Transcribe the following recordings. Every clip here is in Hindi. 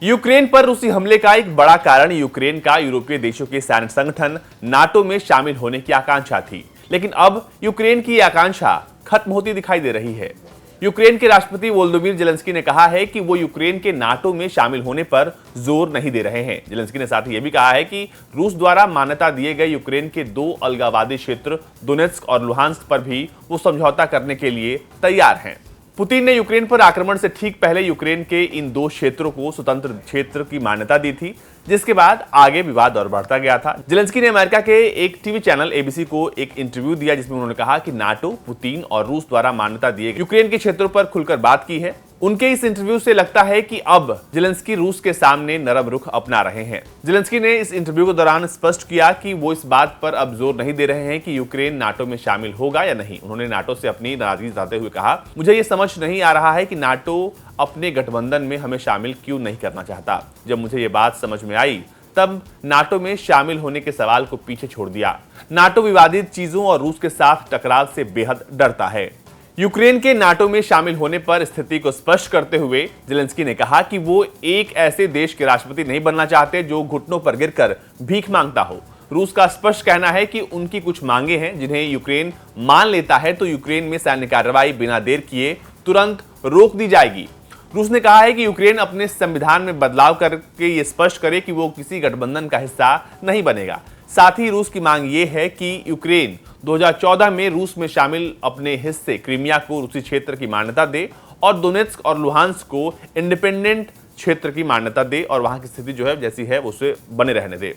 यूक्रेन पर रूसी हमले का एक बड़ा कारण यूक्रेन का यूरोपीय देशों के सैन्य संगठन नाटो में शामिल होने की आकांक्षा थी, लेकिन अब यूक्रेन की आकांक्षा खत्म होती दिखाई दे रही है। यूक्रेन के राष्ट्रपति वोलोदिमीर जेलेंस्की ने कहा है कि वो यूक्रेन के नाटो में शामिल होने पर जोर नहीं दे रहे हैं। जेलेंस्की ने साथ ही यह भी कहा है कि रूस द्वारा मान्यता दिए गए यूक्रेन के 2 अलगाववादी क्षेत्र दोनेत्स्क और लुहांस्क पर भी वो समझौता करने के लिए तैयार हैं। पुतिन ने यूक्रेन पर आक्रमण से ठीक पहले यूक्रेन के इन 2 क्षेत्रों को स्वतंत्र क्षेत्र की मान्यता दी थी, जिसके बाद आगे विवाद और बढ़ता गया था। जेलेंस्की ने अमेरिका के एक टीवी चैनल एबीसी को एक इंटरव्यू दिया, जिसमें उन्होंने कहा कि नाटो, पुतिन और रूस द्वारा मान्यता दिए यूक्रेन के क्षेत्रों पर खुलकर बात की है। उनके इस इंटरव्यू से लगता है कि अब जेलेंस्की रूस के सामने नरम रुख अपना रहे हैं। जेलेंस्की ने इस इंटरव्यू के दौरान स्पष्ट किया कि वो इस बात पर अब जोर नहीं दे रहे हैं कि यूक्रेन नाटो में शामिल होगा या नहीं। उन्होंने नाटो से अपनी नाराजगी जताते हुए कहा, मुझे ये समझ नहीं आ रहा है कि नाटो अपने गठबंधन में हमें शामिल क्यों नहीं करना चाहता। जब मुझे ये बात समझ में आई तब नाटो में शामिल होने के सवाल को पीछे छोड़ दिया। नाटो विवादित चीजों और रूस के साथ टकराव से बेहद डरता है। यूक्रेन के नाटो में शामिल होने पर स्थिति को स्पष्ट करते हुए जेलेंस्की ने कहा कि वो एक ऐसे देश के राष्ट्रपति नहीं बनना चाहते जो घुटनों पर गिरकर भीख मांगता हो। रूस का स्पष्ट कहना है कि उनकी कुछ मांगे हैं जिन्हें यूक्रेन मान लेता है तो यूक्रेन में सैन्य कार्रवाई बिना देर किए तुरंत रोक दी जाएगी। रूस ने कहा है कि यूक्रेन अपने संविधान में बदलाव करके ये स्पष्ट करे कि वो किसी गठबंधन का हिस्सा नहीं बनेगा। साथ ही रूस की मांग ये है कि यूक्रेन 2014 में रूस में शामिल अपने हिस्से क्रीमिया को रूसी क्षेत्र की मान्यता दे और दोनेत्स्क और लुहांस्क को इंडिपेंडेंट क्षेत्र की मान्यता दे और वहां की स्थिति जो है जैसी है उसे बने रहने दे।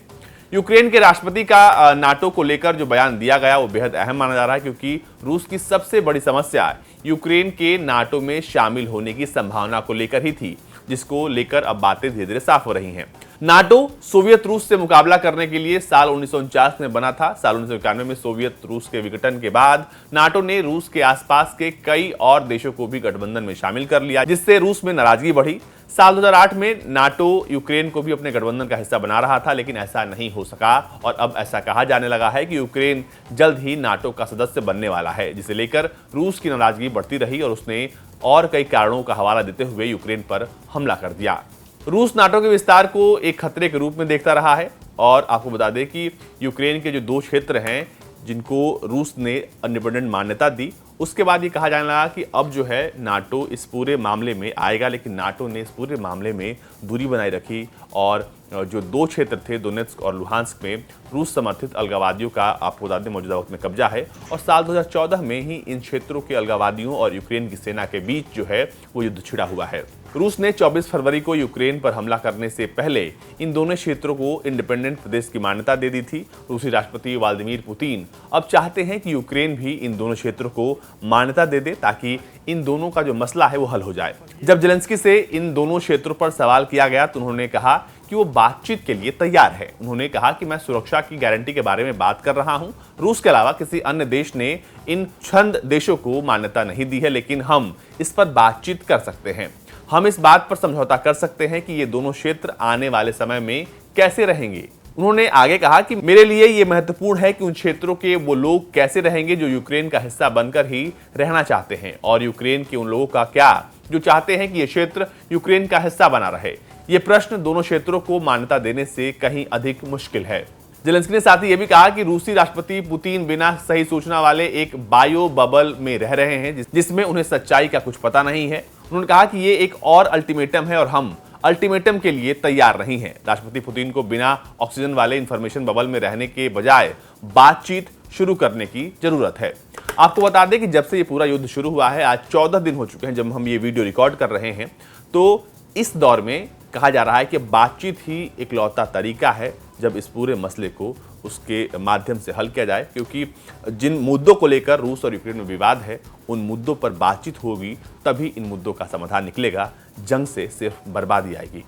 यूक्रेन के राष्ट्रपति का नाटो को लेकर जो बयान दिया गया वो बेहद अहम माना जा रहा है, क्योंकि रूस की सबसे बड़ी समस्या यूक्रेन के नाटो में शामिल होने की संभावना को लेकर ही थी, जिसको लेकर अब बातें धीरे धीरे साफ हो रही हैं। नाटो सोवियत रूस से मुकाबला करने के लिए साल 1949 में बना था। साल 1991 में सोवियत रूस के विघटन के बाद नाटो ने रूस के आसपास के कई और देशों को भी गठबंधन में शामिल कर लिया, जिससे रूस में नाराजगी बढ़ी। साल 2008 में नाटो यूक्रेन को भी अपने गठबंधन का हिस्सा बना रहा था, लेकिन ऐसा नहीं हो सका और अब ऐसा कहा जाने लगा है कि यूक्रेन जल्द ही नाटो का सदस्य बनने वाला है, जिसे लेकर रूस की नाराजगी बढ़ती रही और उसने और कई कारणों का हवाला देते हुए यूक्रेन पर हमला कर दिया। रूस नाटो के विस्तार को एक खतरे के रूप में देखता रहा है और आपको बता दें कि यूक्रेन के जो 2 क्षेत्र हैं जिनको रूस ने इंडिपेंडेंट मान्यता दी, उसके बाद ये कहा जाने लगा कि अब जो है नाटो इस पूरे मामले में आएगा, लेकिन नाटो ने इस पूरे मामले में दूरी बनाए रखी और जो 2 क्षेत्र थे दोनेत्स्क और लुहांस्क में रूस समर्थित अलगाववादियों का आपको बता दें मौजूदा वक्त में कब्जा है और साल 2014 में ही इन क्षेत्रों के अलगाववादियों और यूक्रेन की सेना के बीच जो है वो युद्ध छिड़ा हुआ है। रूस ने 24 फरवरी को यूक्रेन पर हमला करने से पहले इन दोनों क्षेत्रों को इंडिपेंडेंट प्रदेश की मान्यता दे दी थी। रूसी राष्ट्रपति व्लादिमीर पुतिन अब चाहते हैं कि यूक्रेन भी इन दोनों क्षेत्रों को मान्यता दे दे ताकि इन दोनों का जो मसला है वो हल हो जाए। जब जेलेंस्की से इन दोनों क्षेत्रों पर सवाल किया गया तो उन्होंने कहा कि वो बातचीत के लिए तैयार है। उन्होंने कहा कि मैं सुरक्षा की गारंटी के बारे में बात कर रहा हूं। रूस के अलावा किसी अन्य देश ने इन चंद देशों को मान्यता नहीं दी है, लेकिन हम इस पर बातचीत कर सकते हैं। हम इस बात पर समझौता कर सकते हैं कि ये दोनों क्षेत्र आने वाले समय में कैसे रहेंगे। उन्होंने आगे कहा कि मेरे लिए ये महत्वपूर्ण है कि उन क्षेत्रों के वो लोग कैसे रहेंगे जो यूक्रेन का हिस्सा बनकर ही रहना चाहते हैं और यूक्रेन के उन लोगों का क्या जो चाहते हैं कि ये क्षेत्र यूक्रेन का हिस्सा बना रहे। ये प्रश्न दोनों क्षेत्रों को मान्यता देने से कहीं अधिक मुश्किल है। जेलेंस्की ने साथ ही यह भी कहा कि रूसी राष्ट्रपति पुतिन बिना सही सूचना वाले एक बायो बबल में रह रहे हैं जिसमें उन्हें सच्चाई का कुछ पता नहीं है। उन्होंने कहा कि ये एक और अल्टीमेटम है और हम अल्टीमेटम के लिए तैयार नहीं हैं। राष्ट्रपति पुतिन को बिना ऑक्सीजन वाले इंफॉर्मेशन बबल में रहने के बजाय बातचीत शुरू करने की जरूरत है। आपको बता दें कि जब से ये पूरा युद्ध शुरू हुआ है, आज 14 दिन हो चुके हैं जब हम ये वीडियो रिकॉर्ड कर रहे हैं, तो इस दौर में कहा जा रहा है कि बातचीत ही इकलौता तरीका है जब इस पूरे मसले को उसके माध्यम से हल किया जाए, क्योंकि जिन मुद्दों को लेकर रूस और यूक्रेन में विवाद है उन मुद्दों पर बातचीत होगी तभी इन मुद्दों का समाधान निकलेगा। जंग से सिर्फ बर्बादी आएगी।